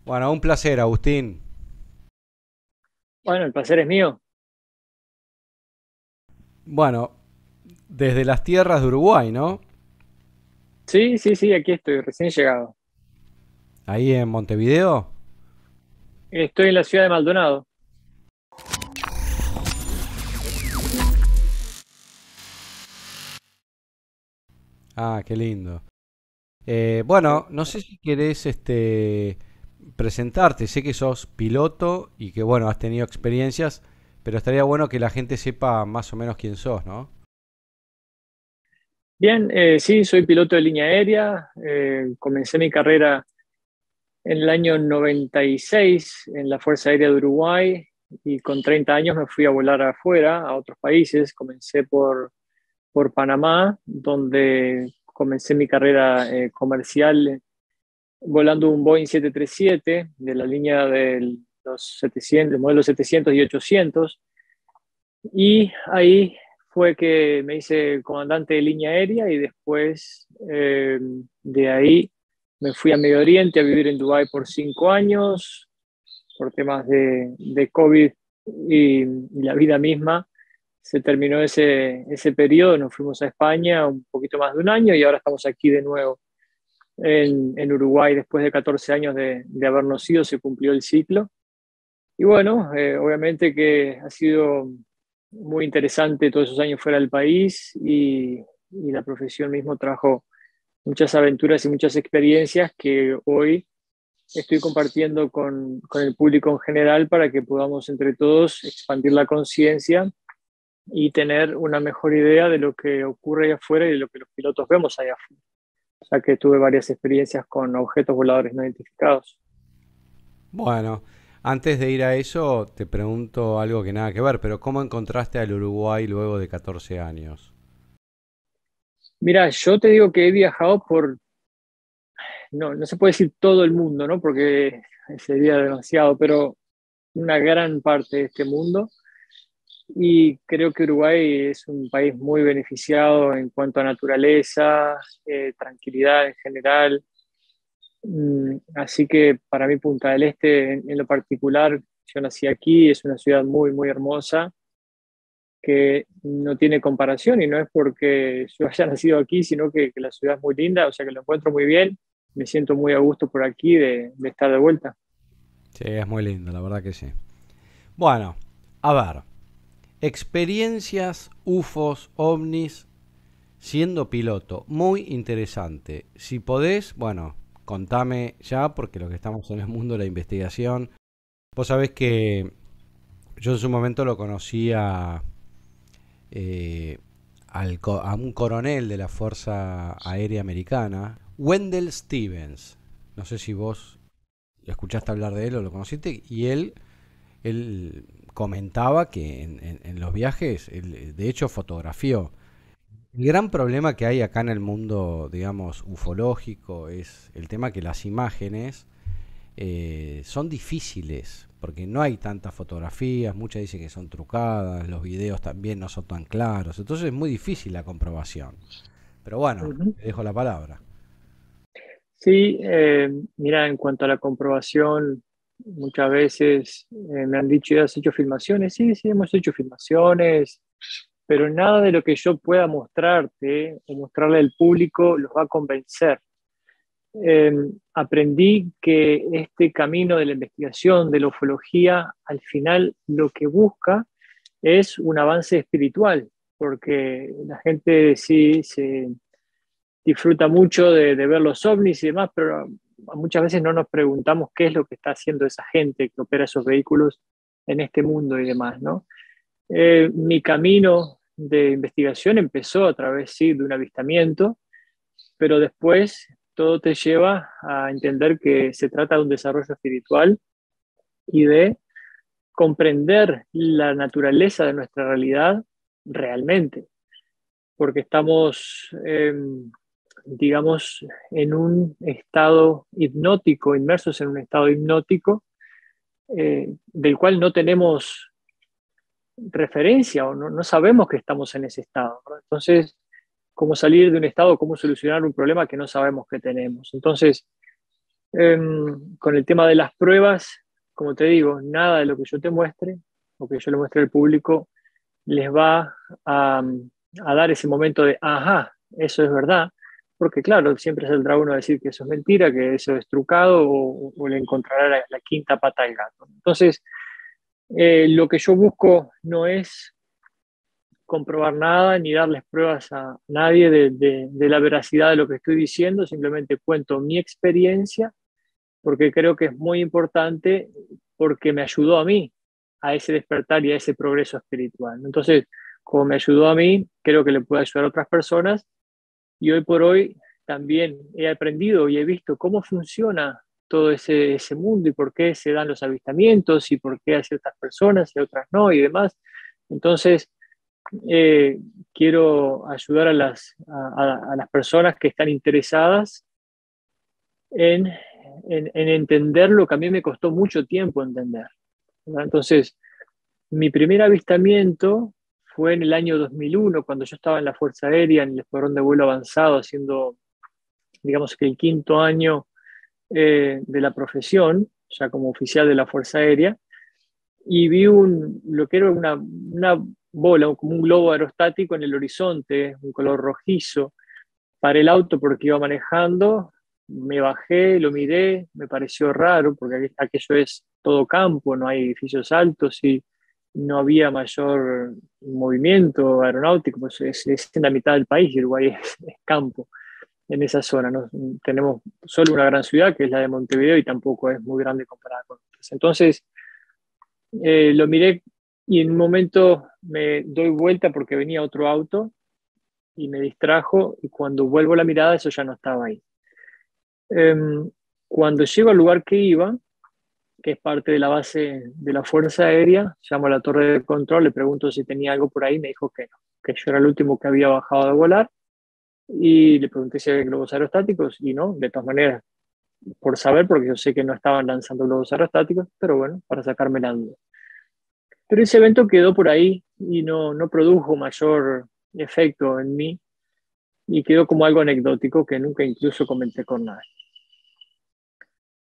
Bueno, un placer, Agustín. Bueno, el placer es mío. Bueno, desde las tierras de Uruguay, ¿no? Sí, sí, sí, aquí estoy, recién llegado. Ahí en Montevideo. Estoy en la ciudad de Maldonado. Ah, qué lindo. Sí. Bueno, no sé si querés presentarte. Sé que sos piloto y que, bueno, has tenido experiencias, pero estaría bueno que la gente sepa más o menos quién sos, ¿no? Bien, sí, soy piloto de línea aérea. Comencé mi carrera en el año 96 en la Fuerza Aérea de Uruguay y con 30 años me fui a volar afuera, a otros países. Comencé por Panamá, donde comencé mi carrera comercial volando un Boeing 737 de la línea de los 700, modelo 700 y 800. Y ahí fue que me hice comandante de línea aérea y después de ahí me fui a Medio Oriente a vivir en Dubái por 5 años por temas de COVID y la vida misma. Se terminó ese periodo, nos fuimos a España un poquito más de un año y ahora estamos aquí de nuevo en Uruguay después de 14 años de habernos ido, se cumplió el ciclo. Y bueno, obviamente que ha sido muy interesante todos esos años fuera del país y la profesión mismo trajo muchas aventuras y muchas experiencias que hoy estoy compartiendo con el público en general para que podamos entre todos expandir la conciencia y tener una mejor idea de lo que ocurre allá afuera y de lo que los pilotos vemos allá afuera. O sea que tuve varias experiencias con objetos voladores no identificados. Bueno, antes de ir a eso, te pregunto algo que nada que ver, pero ¿cómo encontraste al Uruguay luego de 14 años? Mira, yo te digo que he viajado por, no se puede decir todo el mundo, ¿no? Porque sería demasiado, pero una gran parte de este mundo. Y creo que Uruguay es un país muy beneficiado en cuanto a naturaleza, tranquilidad en general. Así que para mí Punta del Este, en lo particular, yo nací aquí, es una ciudad muy, muy hermosa que no tiene comparación y no es porque yo haya nacido aquí, sino que la ciudad es muy linda, o sea que lo encuentro muy bien, me siento muy a gusto por aquí de estar de vuelta. Sí, es muy lindo, la verdad que sí. Bueno, a ver, experiencias, UFOs, ovnis, siendo piloto. Muy interesante. Si podés, bueno, contame ya, porque lo que estamos en el mundo de la investigación. Vos sabés que yo en su momento lo conocía eh, a un coronel de la Fuerza Aérea Americana, Wendell Stevens. No sé si vos escuchaste hablar de él o lo conociste, y él comentaba que en los viajes, él, de hecho, fotografió. El gran problema que hay acá en el mundo, digamos, ufológico es el tema que las imágenes son difíciles, porque no hay tantas fotografías, muchas dicen que son trucadas, los videos también no son tan claros, entonces es muy difícil la comprobación. Pero bueno, Ujú. te dejo la palabra. Sí, mira, en cuanto a la comprobación, muchas veces me han dicho, ¿has hecho filmaciones? Sí, sí, hemos hecho filmaciones, pero nada de lo que yo pueda mostrarte o mostrarle al público los va a convencer. Eh, Aprendí que este camino de la investigación, de la ufología, al final lo que busca es un avance espiritual, porque la gente sí se disfruta mucho de ver los ovnis y demás, pero muchas veces no nos preguntamos qué es lo que está haciendo esa gente que opera esos vehículos en este mundo y demás, ¿no? Mi camino de investigación empezó a través, sí, de un avistamiento, pero después todo te lleva a entender que se trata de un desarrollo espiritual y de comprender la naturaleza de nuestra realidad realmente, porque estamos, digamos, en un estado hipnótico, inmersos en un estado hipnótico, del cual no tenemos referencia o no sabemos que estamos en ese estado, ¿no? Entonces, ¿cómo salir de un estado, cómo solucionar un problema que no sabemos que tenemos? Entonces, Con el tema de las pruebas, como te digo, nada de lo que yo te muestre o que yo le muestre al público les va a dar ese momento de, ajá, eso es verdad, porque claro, siempre saldrá uno a decir que eso es mentira, que eso es trucado o le encontrará la quinta pata al gato. Entonces, lo que yo busco no es comprobar nada ni darles pruebas a nadie de la veracidad de lo que estoy diciendo, simplemente cuento mi experiencia porque creo que es muy importante porque me ayudó a mí a ese despertar y a ese progreso espiritual. Entonces, como me ayudó a mí, creo que le puede ayudar a otras personas y hoy por hoy también he aprendido y he visto cómo funciona todo ese mundo y por qué se dan los avistamientos y por qué a ciertas personas y a otras no y demás. Entonces, eh, quiero ayudar a las personas que están interesadas en, en entender lo que a mí me costó mucho tiempo entender, ¿verdad? Entonces, mi primer avistamiento fue en el año 2001, cuando yo estaba en la Fuerza Aérea, en el Escuadrón de Vuelo Avanzado, haciendo, digamos que el quinto año de la profesión, ya como oficial de la Fuerza Aérea, y vi lo que era una bola, como un globo aerostático en el horizonte, un color rojizo. Paré el auto porque iba manejando, me bajé, lo miré, me pareció raro porque aquello es todo campo, no hay edificios altos y no había mayor movimiento aeronáutico, pues es en la mitad del país, Uruguay es campo en esa zona, ¿no? Tenemos solo una gran ciudad que es la de Montevideo y tampoco es muy grande comparada con otras. Entonces lo miré y en un momento me doy vuelta porque venía otro auto y me distrajo y cuando vuelvo la mirada eso ya no estaba ahí. Cuando llego al lugar que iba, que es parte de la base de la Fuerza Aérea, llamo a la torre de control, le pregunto si tenía algo por ahí, me dijo que no, que yo era el último que había bajado de volar y le pregunté si había globos aerostáticos y no, de todas maneras, por saber, porque yo sé que no estaban lanzando globos aerostáticos, pero bueno, para sacarme la duda. Pero ese evento quedó por ahí y no produjo mayor efecto en mí y quedó como algo anecdótico que nunca incluso comenté con nadie.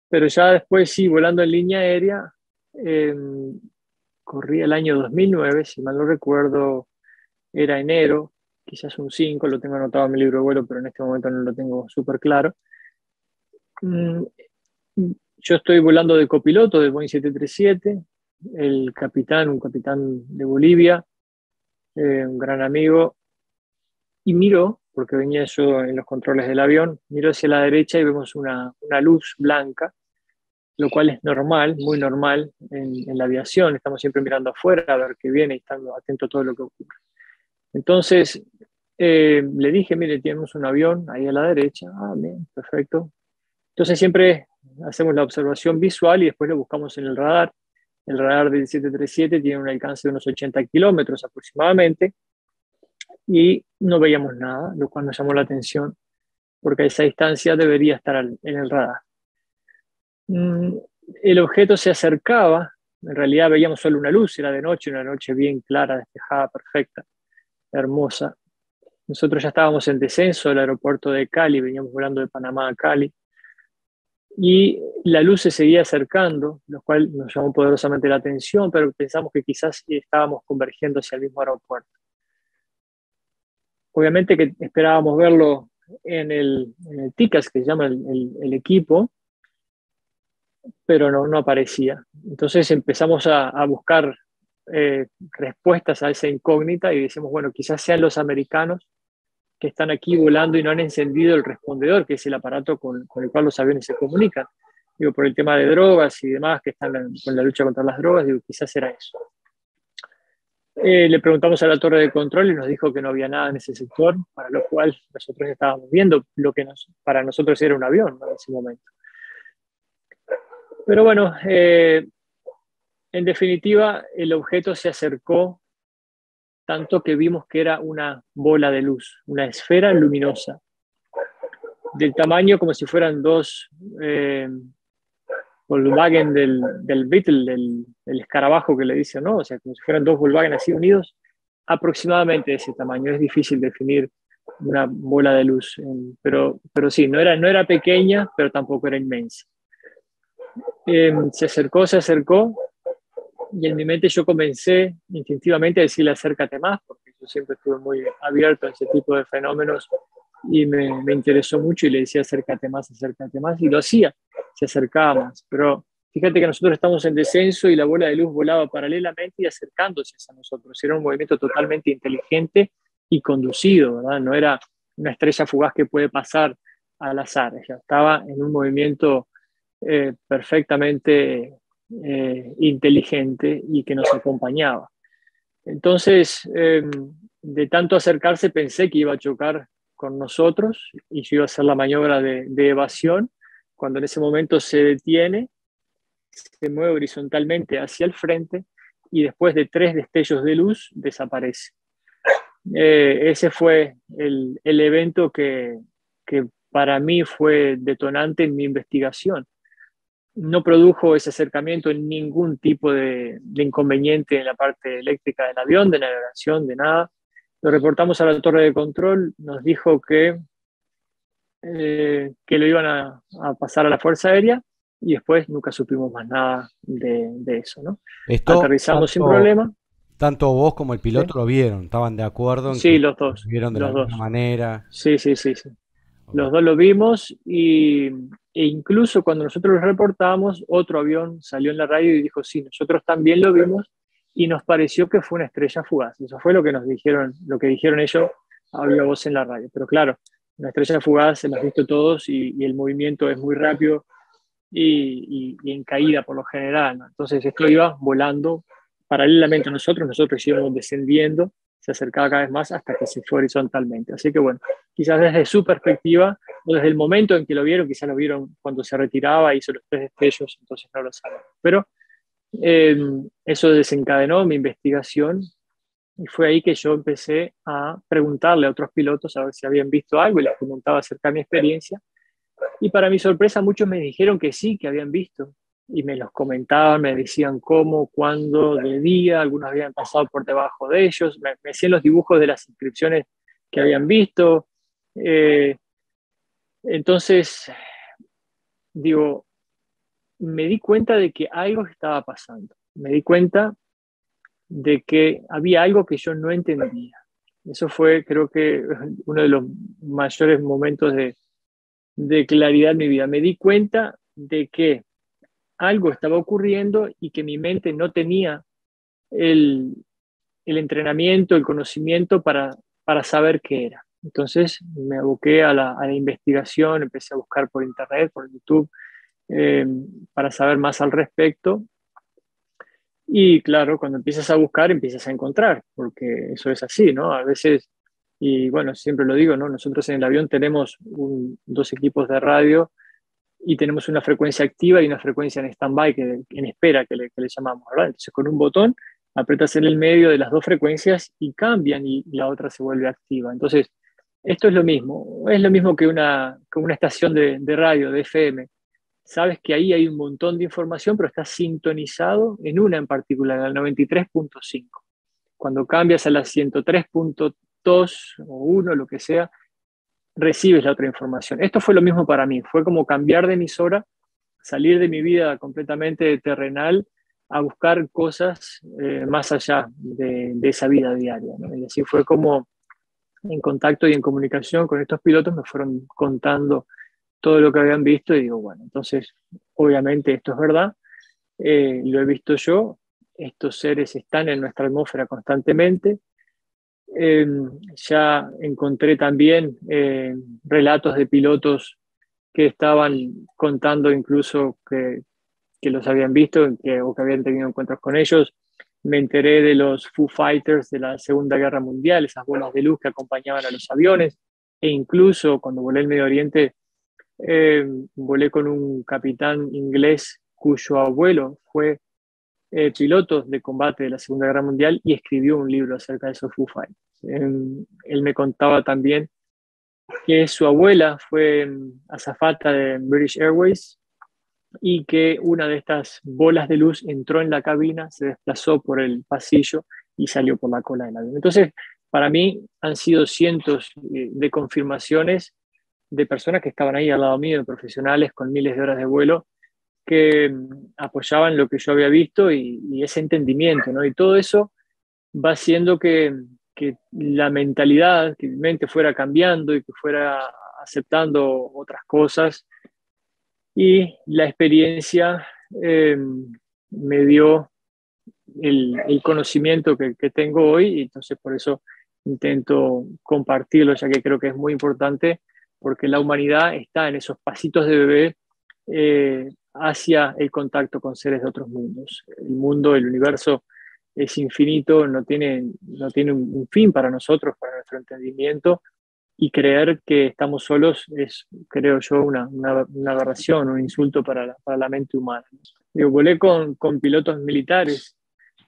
Pero ya después sí, volando en línea aérea, eh, corrí el año 2009, si mal no recuerdo, era enero, quizás un 5, lo tengo anotado en mi libro de vuelo, pero en este momento no lo tengo súper claro. Mm, Yo estoy volando de copiloto del Boeing 737, el capitán, un capitán de Bolivia, un gran amigo, y miro, porque venía yo en los controles del avión, miro hacia la derecha y vemos una luz blanca, lo cual es normal, muy normal en la aviación. Estamos siempre mirando afuera a ver qué viene y estando atento a todo lo que ocurre. Entonces, le dije, mire, tenemos un avión ahí a la derecha. Ah, bien, perfecto. Entonces siempre hacemos la observación visual y después lo buscamos en el radar. El radar del 737 tiene un alcance de unos 80 kilómetros aproximadamente y no veíamos nada, lo cual nos llamó la atención porque a esa distancia debería estar en el radar. El objeto se acercaba, en realidad veíamos solo una luz, era de noche, una noche bien clara, despejada, perfecta, hermosa. Nosotros ya estábamos en descenso del aeropuerto de Cali, veníamos volando de Panamá a Cali, y la luz se seguía acercando, lo cual nos llamó poderosamente la atención, pero pensamos que quizás estábamos convergiendo hacia el mismo aeropuerto. Obviamente que esperábamos verlo en el TICAS, que se llama el equipo, pero no aparecía. Entonces empezamos a buscar respuestas a esa incógnita y decimos, bueno, quizás sean los americanos que están aquí volando y no han encendido el respondedor, que es el aparato con el cual los aviones se comunican. Digo, por el tema de drogas y demás, que están con la lucha contra las drogas, digo, quizás era eso. Le preguntamos a la torre de control y nos dijo que no había nada en ese sector, para lo cual nosotros estábamos viendo lo que para nosotros era un avión, ¿no? En ese momento. Pero bueno, en definitiva, el objeto se acercó tanto que vimos que era una bola de luz, una esfera luminosa, del tamaño como si fueran dos Volkswagen del Beetle, del escarabajo que le dicen, ¿no? O sea, como si fueran dos Volkswagen así unidos, aproximadamente de ese tamaño. Es difícil definir una bola de luz. Pero sí, no era pequeña, pero tampoco era inmensa. Se acercó, y en mi mente yo comencé instintivamente a decirle acércate más, porque yo siempre estuve muy abierto a ese tipo de fenómenos y me interesó mucho y le decía acércate más, y lo hacía, se acercaba más. Pero fíjate que nosotros estamos en descenso y la bola de luz volaba paralelamente y acercándose a nosotros. Era un movimiento totalmente inteligente y conducido, ¿verdad? No era una estrella fugaz que puede pasar al azar, ya estaba en un movimiento perfectamente inteligente y que nos acompañaba. Entonces, de tanto acercarse, pensé que iba a chocar con nosotros y yo iba a hacer la maniobra de evasión. Cuando en ese momento se detiene, se mueve horizontalmente hacia el frente y después de 3 destellos de luz desaparece. Ese fue el evento que para mí fue detonante en mi investigación. No produjo ese acercamiento en ningún tipo de inconveniente en la parte eléctrica del avión, de navegación, de nada. Lo reportamos a la torre de control, nos dijo que lo iban a pasar a la Fuerza Aérea y después nunca supimos más nada de eso, ¿no? Esto, Aterrizamos sin tanto, problema. tanto vos como el ¿Sí? piloto lo vieron, estaban de acuerdo en Sí, que los lo dos, vieron de la los misma dos. manera. Sí, sí, sí, sí. Ok. Los dos lo vimos e incluso cuando nosotros lo reportamos, otro avión salió en la radio y dijo, sí, nosotros también lo vimos y nos pareció que fue una estrella fugaz. Eso fue lo que nos dijeron, lo que dijeron ellos, había voz en la radio. Pero claro, una estrella fugaz se la has visto todos y el movimiento es muy rápido y en caída por lo general, ¿no? Entonces esto iba volando paralelamente a nosotros íbamos descendiendo, se acercaba cada vez más hasta que se fue horizontalmente. Así que bueno, quizás desde su perspectiva, o desde el momento en que lo vieron, quizás lo vieron cuando se retiraba, hizo los 3 destellos, entonces no lo saben. Pero eh, eso desencadenó mi investigación y fue ahí que yo empecé a preguntarle a otros pilotos a ver si habían visto algo y les comentaba acerca de mi experiencia. Y para mi sorpresa, muchos me dijeron que sí, que habían visto. Y me los comentaban, me decían cómo, cuándo, de día, algunos habían pasado por debajo de ellos, me hacían los dibujos de las inscripciones que habían visto. Eh, entonces, digo, me di cuenta de que algo estaba pasando. Me di cuenta de que había algo que yo no entendía. Eso fue, creo que, uno de los mayores momentos de claridad en mi vida. Me di cuenta de que algo estaba ocurriendo y que mi mente no tenía el, el entrenamiento, el conocimiento para saber qué era. Entonces me aboqué a la investigación, empecé a buscar por internet, por YouTube, eh, para saber más al respecto. Y claro, cuando empiezas a buscar, empiezas a encontrar, porque eso es así, ¿no? A veces, y bueno, siempre lo digo, ¿no? Nosotros en el avión tenemos 2 equipos de radio y tenemos una frecuencia activa y una frecuencia en stand-by, en espera, que le llamamos, ¿verdad? Entonces con un botón apretas en el medio de las 2 frecuencias y cambian y la otra se vuelve activa. Entonces, esto es lo mismo que una estación de radio, de FM. Sabes que ahí hay un montón de información, pero está sintonizado en una en particular, al 93.5. Cuando cambias a la 103.2 o 1, lo que sea, recibes la otra información. Esto fue lo mismo para mí, fue como cambiar de emisora, salir de mi vida completamente terrenal a buscar cosas más allá de esa vida diaria, ¿no? Y así fue como en contacto y en comunicación con estos pilotos me fueron contando todo lo que habían visto y digo, bueno, entonces obviamente esto es verdad, lo he visto yo, estos seres están en nuestra atmósfera constantemente. Eh, ya encontré también relatos de pilotos que estaban contando incluso que los habían visto o que habían tenido encuentros con ellos. Me enteré de los Foo Fighters de la Segunda Guerra Mundial, esas bolas de luz que acompañaban a los aviones, e incluso cuando volé el Medio Oriente, volé con un capitán inglés cuyo abuelo fue piloto de combate de la Segunda Guerra Mundial y escribió un libro acerca de esos Foo Fighters. Él me contaba también que su abuela fue azafata de British Airways y que una de estas bolas de luz entró en la cabina, se desplazó por el pasillo y salió por la cola del avión. Entonces, para mí han sido cientos de confirmaciones de personas que estaban ahí al lado mío, de profesionales con miles de horas de vuelo, que apoyaban lo que yo había visto y ese entendimiento, ¿no? Y todo eso va haciendo que la mentalidad, que mi mente fuera cambiando y que fuera aceptando otras cosas. Y la experiencia me dio el conocimiento que tengo hoy, y entonces por eso intento compartirlo, ya que creo que es muy importante, porque la humanidad está en esos pasitos de bebé hacia el contacto con seres de otros mundos. El mundo, el universo es infinito, no tiene un fin para nosotros, para nuestro entendimiento, y creer que estamos solos es, creo yo, una aberración, un insulto para la mente humana. Yo volé con pilotos militares,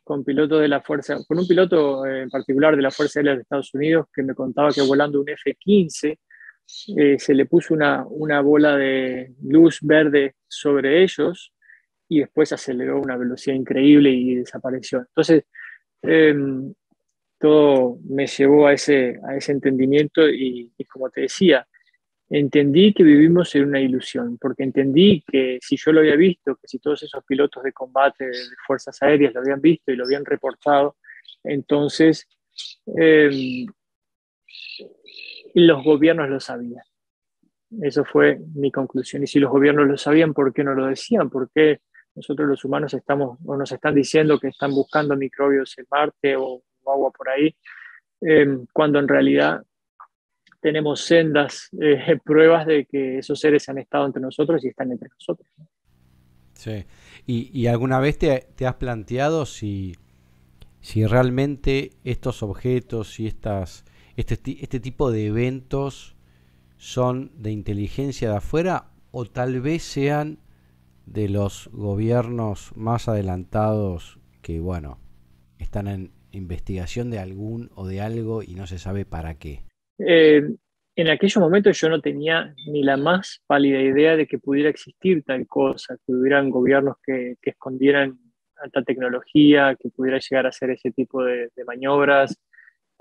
con pilotos de la Fuerza, con un piloto en particular de la Fuerza Aérea de Estados Unidos que me contaba que volando un F-15 se le puso una bola de luz verde sobre ellos y después aceleró a una velocidad increíble y desapareció. Entonces, eh, todo me llevó a ese entendimiento y como te decía, entendí que vivimos en una ilusión, porque entendí que si yo lo había visto, que si todos esos pilotos de combate de fuerzas aéreas lo habían visto y lo habían reportado, entonces eh, los gobiernos lo sabían. Eso fue mi conclusión. Y si los gobiernos lo sabían, ¿por qué no lo decían? ¿Por qué nosotros los humanos estamos o nos están diciendo que están buscando microbios en Marte o agua por ahí, cuando en realidad tenemos sendas pruebas de que esos seres han estado entre nosotros y están entre nosotros? Sí. ¿Y alguna vez te has planteado si realmente estos objetos y este tipo de eventos son de inteligencia de afuera o tal vez sean de los gobiernos más adelantados que, bueno, están en investigación de algún o de algo y no se sabe para qué? Eh, en aquellos momentos yo no tenía ni la más pálida idea de que pudiera existir tal cosa, que hubieran gobiernos que escondieran alta tecnología, que pudiera llegar a hacer ese tipo de maniobras,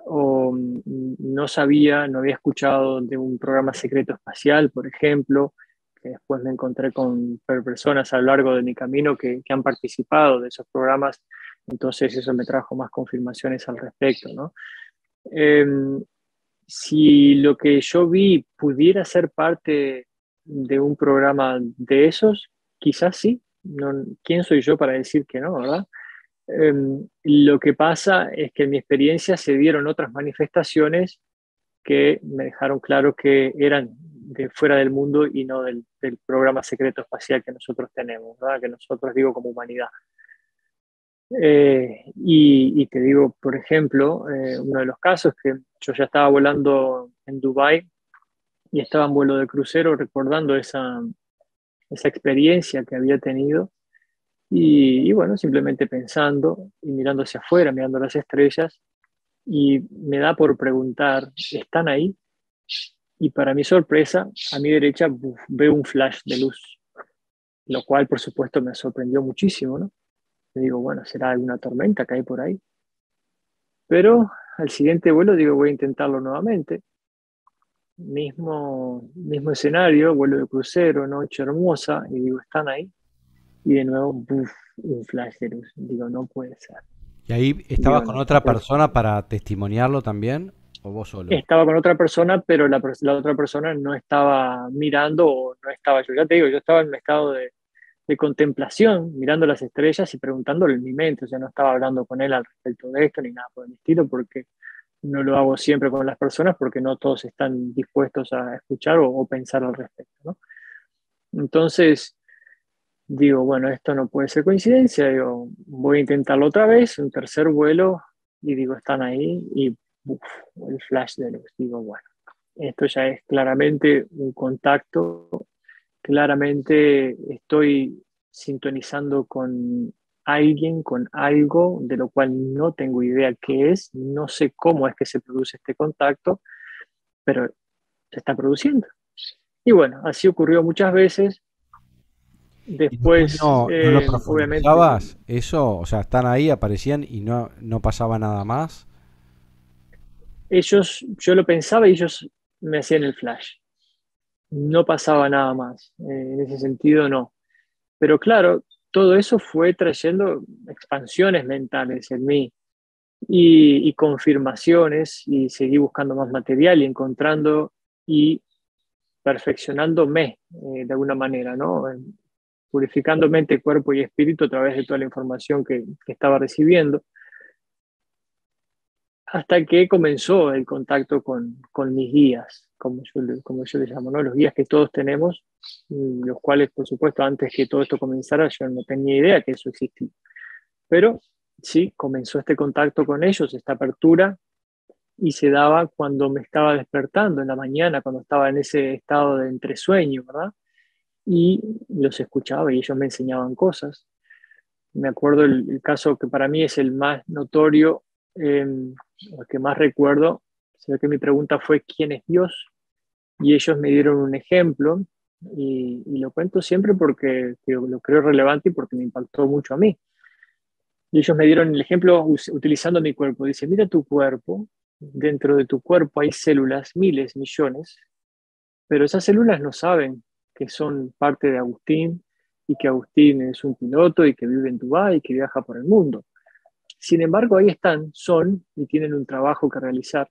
o no sabía, no había escuchado de un programa secreto espacial, por ejemplo, que después me encontré con personas a lo largo de mi camino que han participado de esos programas, entonces eso me trajo más confirmaciones al respecto, ¿no? Eh, si lo que yo vi pudiera ser parte de un programa de esos, quizás sí. No, ¿quién soy yo para decir que no, verdad? Lo que pasa es que en mi experiencia se dieron otras manifestaciones que me dejaron claro que eran de fuera del mundo y no del programa secreto espacial que nosotros tenemos, ¿verdad? Que nosotros digo como humanidad. Y te digo, por ejemplo, uno de los casos que yo ya estaba volando en Dubái y estaba en vuelo de crucero recordando esa experiencia que había tenido y bueno, simplemente pensando y mirando hacia afuera, mirando las estrellas y me da por preguntar, ¿están ahí? Y para mi sorpresa, a mi derecha veo un flash de luz, lo cual por supuesto me sorprendió muchísimo, ¿no? Le digo, bueno, ¿será alguna tormenta que hay por ahí? Pero al siguiente vuelo digo, voy a intentarlo nuevamente. Mismo escenario, vuelo de crucero, noche hermosa, y digo, ¿están ahí? Y de nuevo, ¡buf! Un flash de luz. Digo, no puede ser. ¿Y ahí estabas Digo, con no. otra persona para testimoniarlo también o vos solo? Estaba con otra persona, pero la otra persona no estaba mirando o no estaba yo. Ya te digo, yo estaba en un estado de contemplación, mirando las estrellas y preguntándole en mi mente. O sea, no estaba hablando con él al respecto de esto ni nada por el estilo, porque no lo hago siempre con las personas, porque no todos están dispuestos a escuchar o pensar al respecto, ¿no? Entonces, digo, bueno, esto no puede ser coincidencia, digo, voy a intentarlo otra vez, un tercer vuelo, y digo, están ahí, y uf, el flash de luz, digo, bueno, esto ya es claramente un contacto, claramente estoy sintonizando con alguien, con algo de lo cual no tengo idea qué es, no sé cómo es que se produce este contacto, pero se está produciendo. Y bueno, así ocurrió muchas veces. ¿Y después Después, no lo obviamente, profundizabas eso? O sea, están ahí, aparecían y no pasaba nada más. yo lo pensaba y ellos me hacían el flash. No pasaba nada más. En ese sentido, no. Pero claro, todo eso fue trayendo expansiones mentales en mí y confirmaciones y seguí buscando más material y encontrando y perfeccionándome de alguna manera, ¿no? Purificando mente, cuerpo y espíritu a través de toda la información que estaba recibiendo, hasta que comenzó el contacto con mis guías, como yo les llamo, ¿no? Los guías que todos tenemos, los cuales, por supuesto, antes que todo esto comenzara, yo no tenía idea que eso existía. Pero sí, comenzó este contacto con ellos, esta apertura, y se daba cuando me estaba despertando en la mañana, cuando estaba en ese estado de entresueño, ¿verdad? Y los escuchaba y ellos me enseñaban cosas. Me acuerdo el caso que para mí es el más notorio, el que más recuerdo, sé que mi pregunta fue ¿quién es Dios? Y ellos me dieron un ejemplo y lo cuento siempre porque lo creo relevante y porque me impactó mucho a mí. Y ellos me dieron el ejemplo utilizando mi cuerpo. Dice, mira tu cuerpo, dentro de tu cuerpo hay células, miles, millones, pero esas células no saben que son parte de Agustín y que Agustín es un piloto y que vive en Dubái y que viaja por el mundo. Sin embargo, ahí están, son y tienen un trabajo que realizar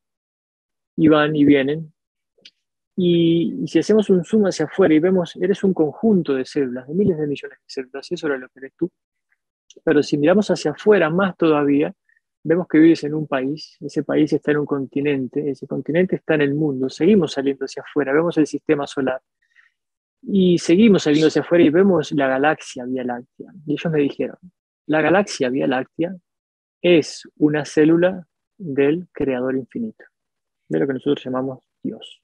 y van y vienen. Y si hacemos un zoom hacia afuera y vemos, eres un conjunto de células, de miles de millones de células, eso era lo que eres tú. Pero si miramos hacia afuera más todavía, vemos que vives en un país, ese país está en un continente, ese continente está en el mundo, seguimos saliendo hacia afuera, vemos el sistema solar y seguimos saliendo hacia afuera y vemos la galaxia Vía Láctea. Y ellos me dijeron, la galaxia Vía Láctea es una célula del Creador infinito, de lo que nosotros llamamos Dios.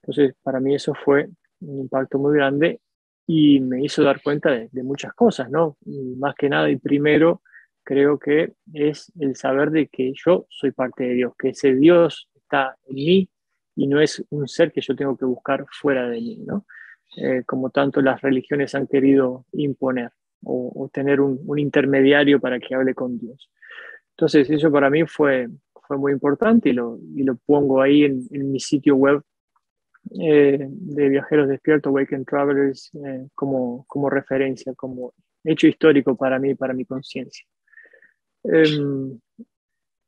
Entonces, para mí eso fue un impacto muy grande y me hizo dar cuenta de muchas cosas, ¿no? Y más que nada, y primero, creo que es el saber de que yo soy parte de Dios, que ese Dios está en mí y no es un ser que yo tengo que buscar fuera de mí, ¿no? Como tanto las religiones han querido imponer o tener un intermediario para que hable con Dios. Entonces, eso para mí fue muy importante y lo pongo ahí en mi sitio web de Viajeros Despiertos, Wake and Travelers, como referencia, como hecho histórico para mí, para mi conciencia. Eh,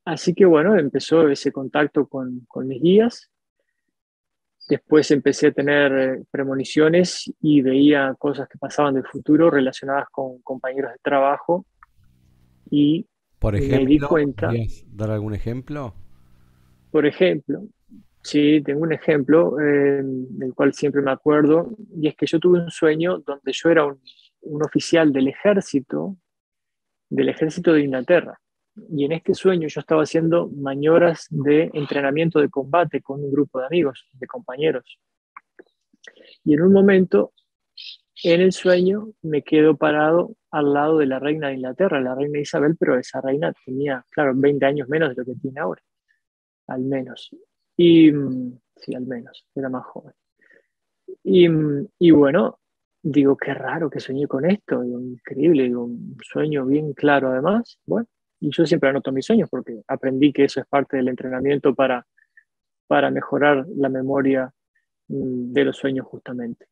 Así que bueno, empezó ese contacto con mis guías. Después empecé a tener premoniciones y veía cosas que pasaban del futuro relacionadas con compañeros de trabajo y Por me di ejemplo, cuenta, ¿podrías dar algún ejemplo? por ejemplo, sí, tengo un ejemplo del cual siempre me acuerdo, y es que yo tuve un sueño donde yo era un oficial del ejército de Inglaterra. Y en este sueño yo estaba haciendo maniobras de entrenamiento de combate con un grupo de amigos, de compañeros. Y en un momento, en el sueño, me quedo parado al lado de la reina de Inglaterra, la reina Isabel, pero esa reina tenía, claro, 20 años menos de lo que tiene ahora, al menos. Y sí, al menos, era más joven. Y bueno, digo, qué raro que soñé con esto, digo, increíble, digo, un sueño bien claro además. Bueno, y yo siempre anoto mis sueños porque aprendí que eso es parte del entrenamiento para mejorar la memoria de los sueños justamente.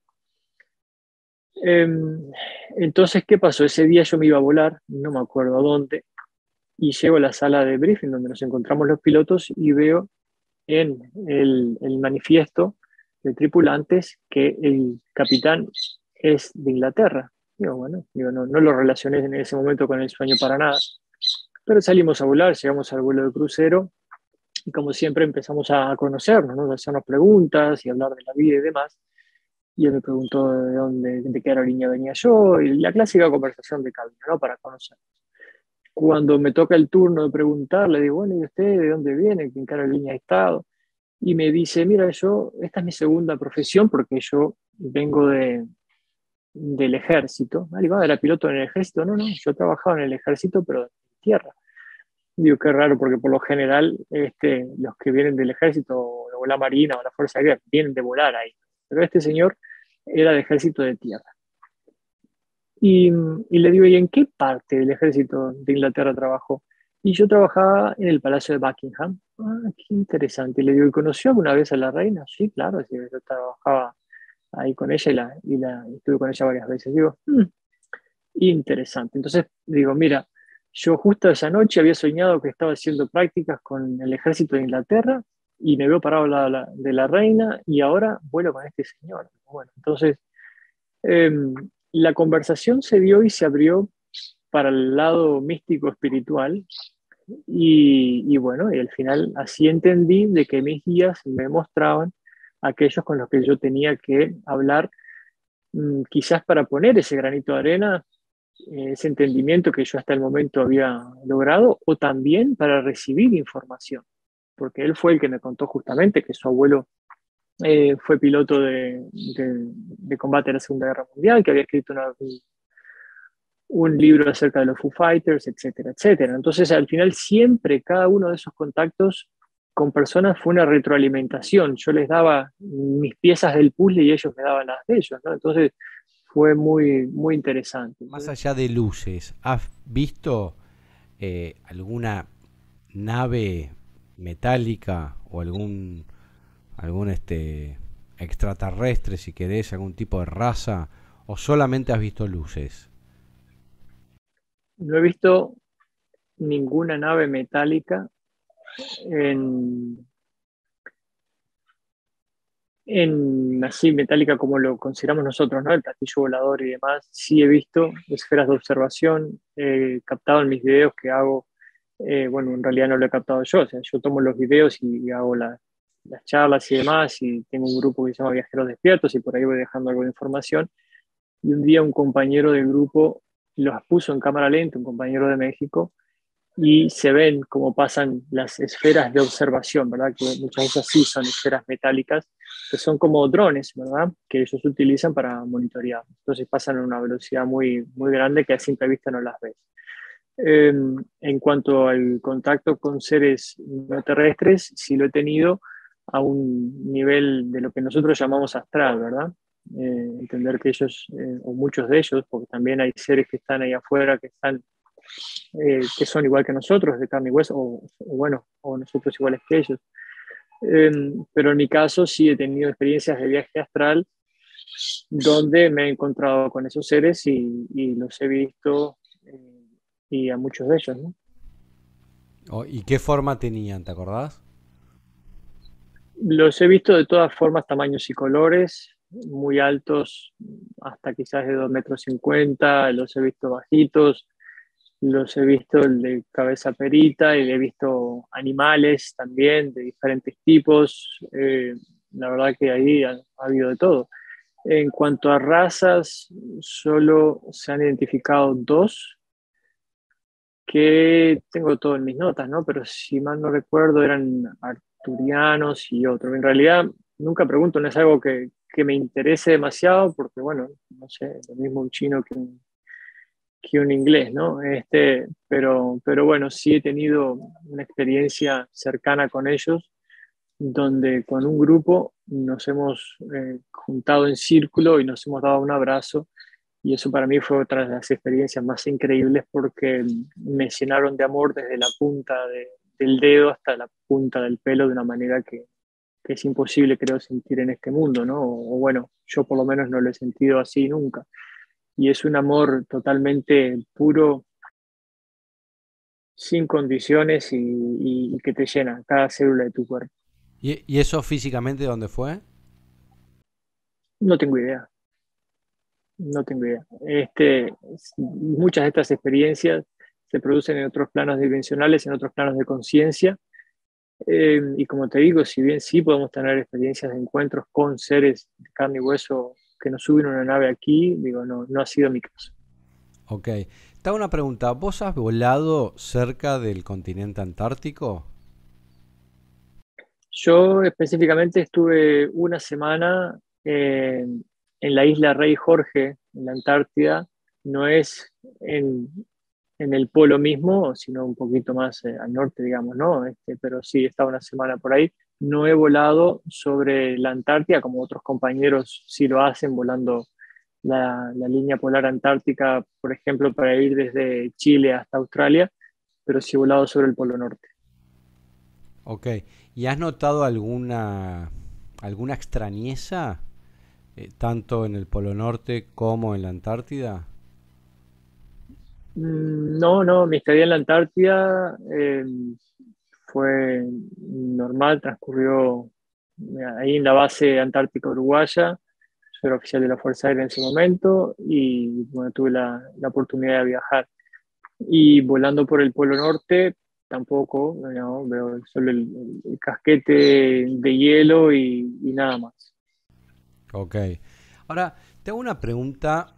Entonces, ¿qué pasó? Ese día yo me iba a volar, no me acuerdo a dónde, y llego a la sala de briefing donde nos encontramos los pilotos y veo en el manifiesto de tripulantes que el capitán es de Inglaterra. Digo, bueno, digo, no lo relacioné en ese momento con el sueño para nada. Pero salimos a volar, llegamos al vuelo de crucero y como siempre empezamos a conocernos, ¿no? A hacernos preguntas y hablar de la vida y demás. Y él me preguntó de qué aerolínea venía yo y la clásica conversación de cabina, ¿no? Para conocer. Cuando me toca el turno de preguntar, le digo, bueno, ¿y usted de dónde viene? ¿En qué aerolínea ha estado? Y me dice, mira, esta es mi segunda profesión porque yo vengo del ejército. Ah, digo, ¿era piloto en el ejército? No, yo trabajaba en el ejército, pero en tierra. Digo, qué raro, porque por lo general los que vienen del ejército o la marina o la fuerza aérea vienen de volar ahí. Pero este señor era del ejército de tierra. Y le digo, ¿y en qué parte del ejército de Inglaterra trabajó? Y yo trabajaba en el Palacio de Buckingham. Ah, qué interesante. Le digo, ¿y conoció alguna vez a la reina? Sí, claro, sí, yo trabajaba ahí con ella y estuve con ella varias veces. Digo, interesante. Entonces digo, mira, yo justo esa noche había soñado que estaba haciendo prácticas con el ejército de Inglaterra y me veo parado al lado de la reina y ahora vuelo con este señor. Bueno, entonces la conversación se dio y se abrió para el lado místico espiritual y bueno, y al final así entendí de que mis guías me mostraban aquellos con los que yo tenía que hablar, quizás para poner ese granito de arena, ese entendimiento que yo hasta el momento había logrado, o también para recibir información, porque él fue el que me contó justamente que su abuelo fue piloto de combate en la Segunda Guerra Mundial, que había escrito un libro acerca de los Foo Fighters, etcétera, etcétera. Entonces, al final, siempre cada uno de esos contactos con personas fue una retroalimentación. Yo les daba mis piezas del puzzle y ellos me daban las de ellos, ¿no? Entonces, fue muy, muy interesante. Más allá de luces, ¿has visto alguna nave metálica o algún extraterrestre, si querés, algún tipo de raza, o solamente has visto luces? No he visto ninguna nave metálica en, así metálica como lo consideramos nosotros, ¿no? El platillo volador y demás. Sí he visto esferas de observación, captado en mis videos que hago. Bueno, en realidad no lo he captado yo, o sea, yo tomo los videos y hago las charlas y demás, y tengo un grupo que se llama Viajeros Despiertos y por ahí voy dejando algo de información. Y un día un compañero del grupo los puso en cámara lenta, un compañero de México, y se ven cómo pasan las esferas de observación, ¿verdad? Que muchas veces sí son esferas metálicas, que son como drones, ¿verdad? Que ellos utilizan para monitorear. Entonces pasan a una velocidad muy, muy grande que a simple vista no las ves. En cuanto al contacto con seres no terrestres, sí lo he tenido a un nivel de lo que nosotros llamamos astral, ¿verdad? Entender que ellos, o muchos de ellos, porque también hay seres que están ahí afuera, que son igual que nosotros, de carne y hueso, o bueno, o nosotros iguales que ellos. Pero en mi caso sí he tenido experiencias de viaje astral donde me he encontrado con esos seres y los he visto, y a muchos de ellos, ¿no? ¿Y qué forma tenían, te acordás? Los he visto de todas formas, tamaños y colores, muy altos, hasta quizás de 2,50 m, los he visto bajitos, los he visto el de cabeza perita y he visto animales también de diferentes tipos. La verdad que ahí ha habido de todo. En cuanto a razas, solo se han identificado dos que tengo todo en mis notas, ¿no? Pero si mal no recuerdo eran arturianos y otros. En realidad nunca pregunto, no es algo que me interese demasiado porque, bueno, no sé, lo mismo un chino que un inglés, ¿no? Pero bueno, sí he tenido una experiencia cercana con ellos, donde con un grupo nos hemos juntado en círculo y nos hemos dado un abrazo, y eso para mí fue otra de las experiencias más increíbles porque me llenaron de amor desde la punta del dedo hasta la punta del pelo de una manera que es imposible, creo, sentir en este mundo, ¿no? O bueno, yo por lo menos no lo he sentido así nunca. Y es un amor totalmente puro, sin condiciones y que te llena cada célula de tu cuerpo. ¿Y eso físicamente dónde fue? No tengo idea, no tengo idea. Muchas de estas experiencias se producen en otros planos dimensionales, en otros planos de conciencia. Y como te digo, si bien sí podemos tener experiencias de encuentros con seres de carne y hueso que nos suben a una nave aquí, digo, no, no ha sido mi caso. Ok. Te hago una pregunta. ¿Vos has volado cerca del continente antártico? Yo específicamente estuve una semana en la isla Rey Jorge, en la Antártida. No es en, en el polo mismo, sino un poquito más al norte, digamos, ¿no? Pero sí, estaba una semana por ahí. No he volado sobre la Antártida, como otros compañeros sí lo hacen, volando la línea polar antártica, por ejemplo, para ir desde Chile hasta Australia. pero sí he volado sobre el Polo Norte. Ok. ¿Y has notado alguna extrañeza, tanto en el Polo Norte como en la Antártida? No, no, mi estadía en la Antártida fue normal, transcurrió ahí en la base antártica uruguaya. Yo era oficial de la Fuerza Aérea en ese momento y bueno, tuve la oportunidad de viajar. Y volando por el Polo Norte, tampoco, ¿no? Veo solo el casquete de hielo y nada más. Ok. Ahora, te hago una pregunta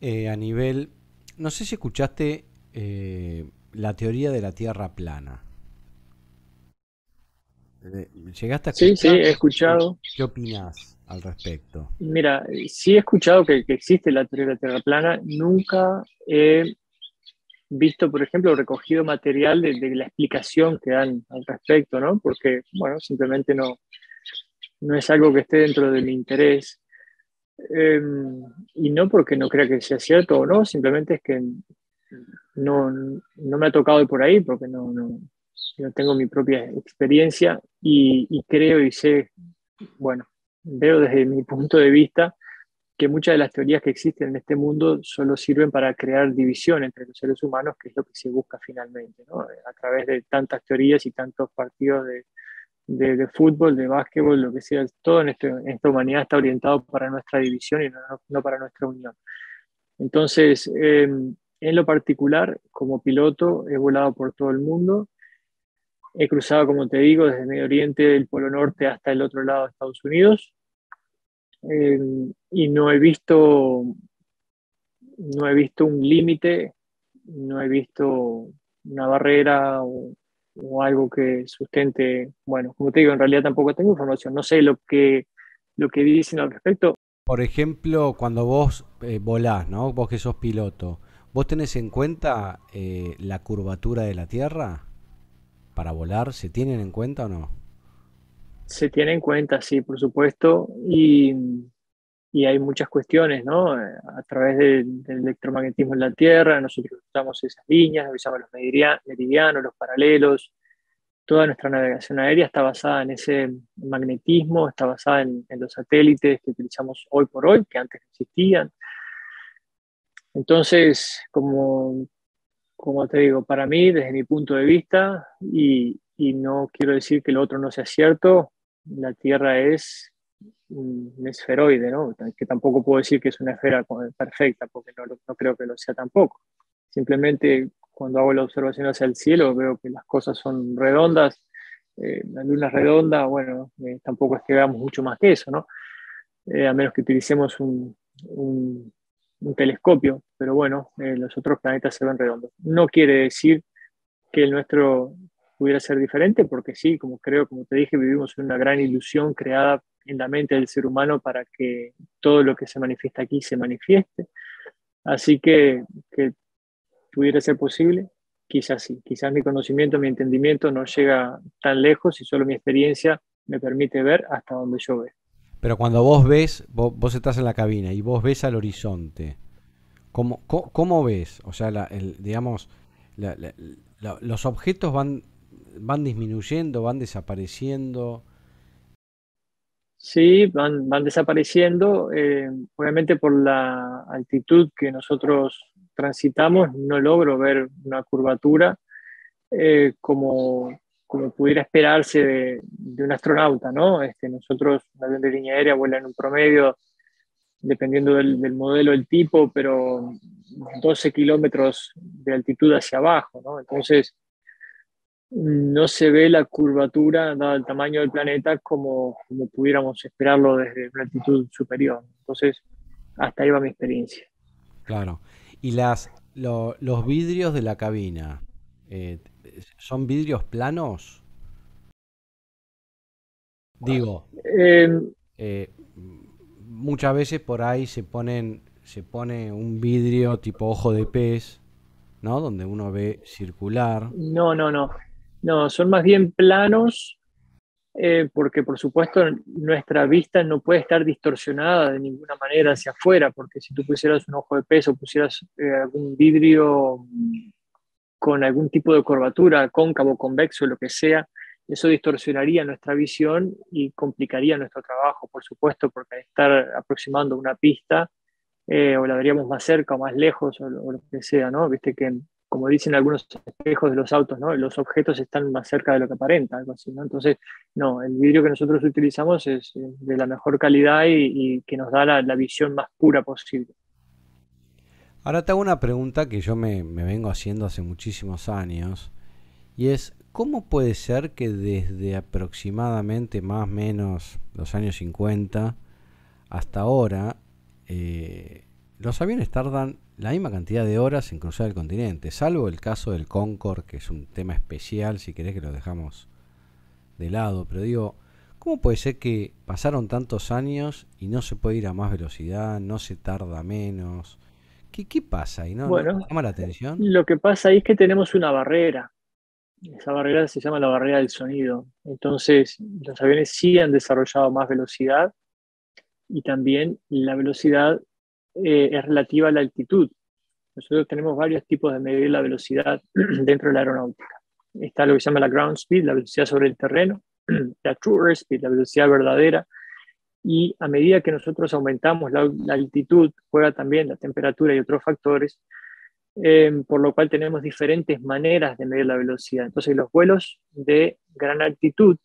a nivel... No sé si escuchaste la teoría de la Tierra plana. ¿Llegaste a Sí, sí, he escucharlo? escuchado. ¿Qué opinás al respecto? Mira, sí he escuchado que existe la teoría de la Tierra plana. Nunca he visto, por ejemplo, recogido material de la explicación que dan al respecto, ¿no? Porque, bueno, simplemente no es algo que esté dentro de mi interés. Eh, y no porque no crea que sea cierto o no, simplemente es que no me ha tocado ir por ahí, porque no tengo mi propia experiencia y creo y sé, bueno, veo desde mi punto de vista que muchas de las teorías que existen en este mundo solo sirven para crear división entre los seres humanos, que es lo que se busca finalmente, ¿no? A través de tantas teorías y tantos partidos de fútbol, de básquetbol, lo que sea, todo en esta humanidad está orientado para nuestra división y no para nuestra unión. Entonces, en lo particular, como piloto, he volado por todo el mundo. He cruzado, como te digo, desde Medio Oriente, el Polo Norte hasta el otro lado de Estados Unidos. eh, y no he visto un límite, no he visto una barrera o algo que sustente. Bueno, como te digo, en realidad tampoco tengo información. No sé lo que dicen al respecto. Por ejemplo, cuando vos volás, ¿no? Vos que sos piloto, ¿vos tenés en cuenta la curvatura de la Tierra para volar? ¿Se tienen en cuenta o no? Se tiene en cuenta, sí, por supuesto, y hay muchas cuestiones, ¿no? A través del electromagnetismo en la Tierra, nosotros usamos esas líneas, usamos los meridianos, los paralelos. Toda nuestra navegación aérea está basada en ese magnetismo, está basada en los satélites que utilizamos hoy por hoy, que antes no existían. Entonces, como te digo, para mí, desde mi punto de vista, y no quiero decir que lo otro no sea cierto, la Tierra es un esferoide, ¿no? Que tampoco puedo decir que es una esfera perfecta, porque no creo que lo sea tampoco. Simplemente cuando hago la observación hacia el cielo veo que las cosas son redondas, la luna es redonda, bueno, tampoco es que veamos mucho más que eso, ¿no? A menos que utilicemos un, un telescopio, pero bueno, los otros planetas se ven redondos. No quiere decir que el nuestro pudiera ser diferente, porque sí, como creo, como te dije, vivimos en una gran ilusión creada en la mente del ser humano para que todo lo que se manifiesta aquí se manifieste. Así que pudiera ser posible, quizás sí, quizás mi conocimiento, mi entendimiento no llega tan lejos y solo mi experiencia me permite ver hasta donde yo veo. Pero cuando vos ves, vos estás en la cabina y vos ves al horizonte, ¿cómo ves? O sea, digamos, los objetos van disminuyendo, van desapareciendo. Sí, van desapareciendo. Obviamente por la altitud que nosotros transitamos, no logro ver una curvatura como pudiera esperarse de un astronauta, ¿no? Nosotros, un avión de línea aérea vuela en un promedio, dependiendo del modelo, el tipo, pero 12 kilómetros de altitud hacia abajo, ¿no? Entonces, no se ve la curvatura, dado el tamaño del planeta, como pudiéramos esperarlo desde una altitud superior. Entonces, hasta ahí va mi experiencia. Claro. Y los vidrios de la cabina, eh, ¿son vidrios planos? Digo, Eh, muchas veces por ahí se pone un vidrio tipo ojo de pez, ¿no? Donde uno ve circular. no, no, no. No, son más bien planos, porque por supuesto nuestra vista no puede estar distorsionada de ninguna manera hacia afuera, porque si tú pusieras un ojo de pez o pusieras algún vidrio con algún tipo de curvatura, cóncavo, convexo, lo que sea, eso distorsionaría nuestra visión y complicaría nuestro trabajo, por supuesto, porque al estar aproximando una pista, o la veríamos más cerca o más lejos, o lo que sea, ¿no? Viste que, como dicen algunos espejos de los autos, ¿no? Los objetos están más cerca de lo que aparenta, algo así, ¿no? Entonces, no, el vidrio que nosotros utilizamos es de la mejor calidad y que nos da la visión más pura posible. Ahora te hago una pregunta que yo me vengo haciendo hace muchísimos años, y es, ¿cómo puede ser que desde aproximadamente más o menos los años 50 hasta ahora, los aviones tardan la misma cantidad de horas en cruzar el continente, salvo el caso del Concorde, que es un tema especial, si querés que lo dejamos de lado, pero digo, ¿cómo puede ser que pasaron tantos años y no se puede ir a más velocidad, no se tarda menos? ¿Qué pasa ahí? ¿No te Bueno, llama la atención? lo que pasa ahí es que tenemos una barrera. Esa barrera se llama la barrera del sonido. Entonces, los aviones sí han desarrollado más velocidad y también la velocidad es relativa a la altitud. Nosotros tenemos varios tipos de medir la velocidad dentro de la aeronáutica. Está lo que se llama la ground speed, la velocidad sobre el terreno, la true airspeed, la velocidad verdadera, y a medida que nosotros aumentamos la altitud, juega también la temperatura y otros factores, por lo cual tenemos diferentes maneras de medir la velocidad. Entonces los vuelos de gran altitud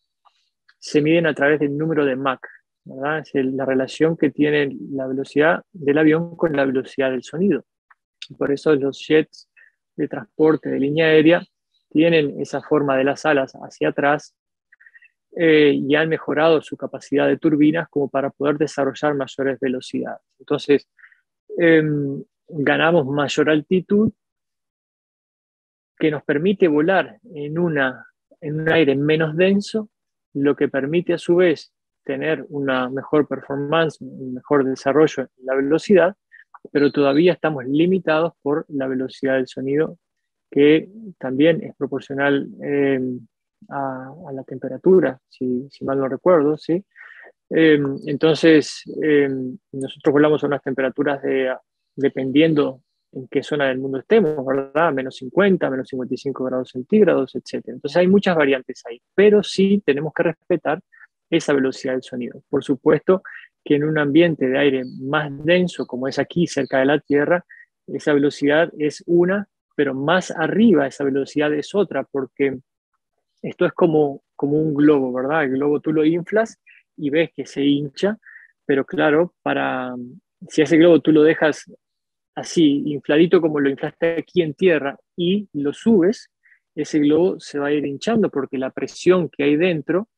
se miden a través del número de Mach, ¿verdad? Es la relación que tiene la velocidad del avión con la velocidad del sonido. Por eso los jets de transporte de línea aérea tienen esa forma de las alas hacia atrás, y han mejorado su capacidad de turbinas como para poder desarrollar mayores velocidades. Entonces, eh, ganamos mayor altitud que nos permite volar en un aire menos denso, lo que permite a su vez tener una mejor performance, un mejor desarrollo en la velocidad, pero todavía estamos limitados por la velocidad del sonido, que también es proporcional a la temperatura, si mal no recuerdo, ¿sí? Entonces, nosotros volamos a unas temperaturas dependiendo en qué zona del mundo estemos, ¿verdad? -50, -55 grados centígrados, etc. Entonces hay muchas variantes ahí, pero sí tenemos que respetar esa velocidad del sonido. Por supuesto que en un ambiente de aire más denso, como es aquí cerca de la Tierra, esa velocidad es una, pero más arriba esa velocidad es otra, porque esto es como un globo, ¿verdad? El globo tú lo inflas y ves que se hincha, pero claro, si ese globo tú lo dejas así, infladito como lo inflaste aquí en tierra y lo subes, ese globo se va a ir hinchando porque la presión que hay dentro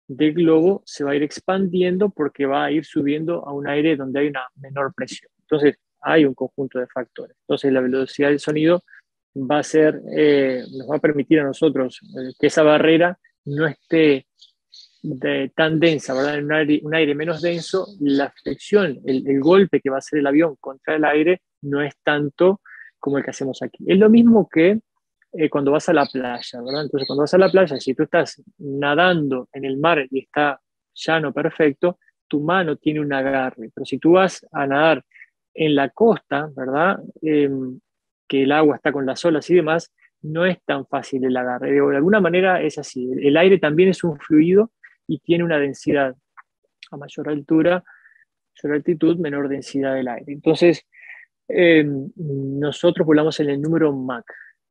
del globo se va a ir expandiendo porque va a ir subiendo a un aire donde hay una menor presión. Entonces, hay un conjunto de factores. Entonces, la velocidad del sonido nos va a permitir a nosotros que esa barrera no esté tan densa, ¿verdad? En un aire menos denso, la fricción, el golpe que va a hacer el avión contra el aire no es tanto como el que hacemos aquí. Es lo mismo que cuando vas a la playa, ¿verdad? Entonces, cuando vas a la playa, si tú estás nadando en el mar y está llano perfecto, tu mano tiene un agarre, pero si tú vas a nadar en la costa, ¿verdad? Que el agua está con las olas y demás, no es tan fácil el agarre. De alguna manera es así. El aire también es un fluido y tiene una densidad a mayor altura, mayor altitud, menor densidad del aire. Entonces, nosotros volamos en el número Mach.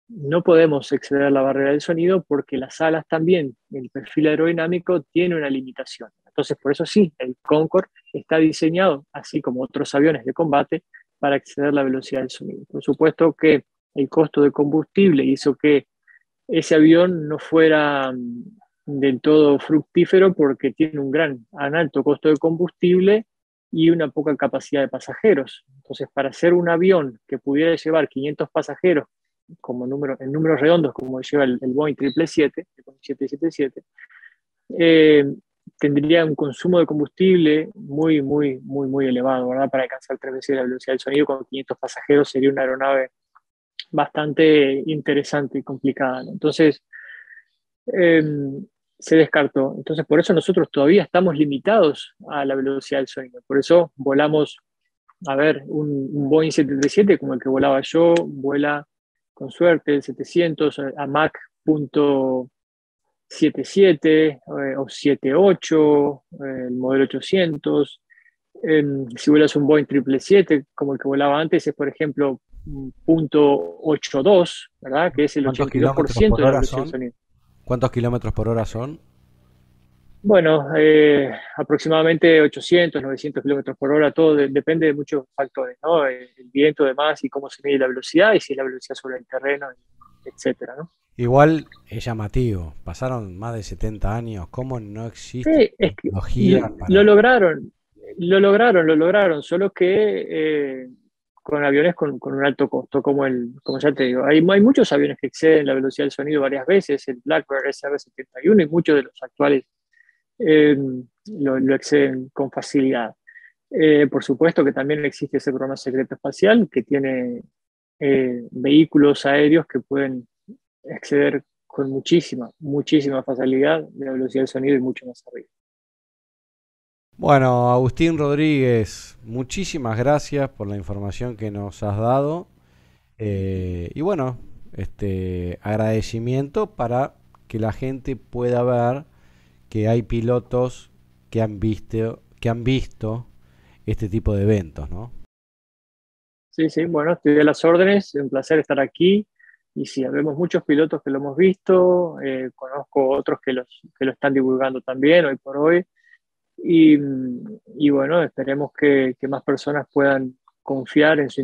No podemos exceder la barrera del sonido porque las alas también, el perfil aerodinámico tiene una limitación. Entonces, por eso sí, el Concorde está diseñado, así como otros aviones de combate, para exceder la velocidad del sonido. Por supuesto que el costo de combustible hizo que ese avión no fuera del todo fructífero porque tiene un alto costo de combustible y una poca capacidad de pasajeros. Entonces, para hacer un avión que pudiera llevar 500 pasajeros en números redondos, como lleva el Boeing 777, el Boeing 777, eh, tendría un consumo de combustible muy, muy, muy, muy elevado, ¿verdad? Para alcanzar 3 veces la velocidad del sonido con 500 pasajeros sería una aeronave bastante interesante y complicada, ¿no? Entonces, eh, se descartó. Entonces, por eso nosotros todavía estamos limitados a la velocidad del sonido. Por eso volamos, a ver, un Boeing 737 como el que volaba yo, vuela con suerte, el 700, a Mach punto 77 o 78, el modelo 800. Si vuelas un Boeing 777, como el que volaba antes, es por ejemplo punto 82, ¿verdad? Que es el ¿Cuántos ochenta y dos por kilómetros ciento por de la hora velocidad del son? sonido. ¿Cuántos kilómetros por hora son? Bueno, aproximadamente 800, 900 kilómetros por hora, todo depende de muchos factores, ¿no? El viento, además, y cómo se mide la velocidad, y si es la velocidad sobre el terreno, etcétera, ¿no? Igual es llamativo. Pasaron más de 70 años. ¿Cómo no existe Sí, es que tecnología lo para... lograron, lo lograron, solo que con aviones con un alto costo, como ya te digo, hay muchos aviones que exceden la velocidad del sonido varias veces, el Blackbird SR-71 y muchos de los actuales eh, lo exceden con facilidad. Por supuesto que también existe ese programa secreto espacial que tiene vehículos aéreos que pueden exceder con muchísima facilidad la velocidad del sonido y mucho más arriba. Bueno, Agustín Rodríguez, muchísimas gracias por la información que nos has dado. Y bueno, agradecimiento para que la gente pueda ver que hay pilotos que han visto este tipo de eventos, ¿no? Sí, sí, bueno, estoy de las órdenes, es un placer estar aquí. Y sí, vemos muchos pilotos que lo hemos visto, conozco otros que lo están divulgando también hoy por hoy. Y bueno, esperemos que más personas puedan confiar en su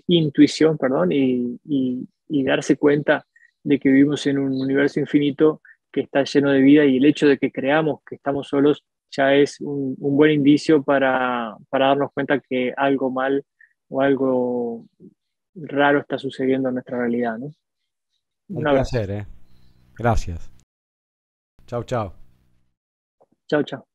intuición, perdón, y darse cuenta de que vivimos en un universo infinito que está lleno de vida y el hecho de que creamos que estamos solos ya es un buen indicio para darnos cuenta que algo mal o algo raro está sucediendo en nuestra realidad, ¿no? Un Un abrazo. placer, ¿eh? Gracias. Chau, chau. Chao, chao.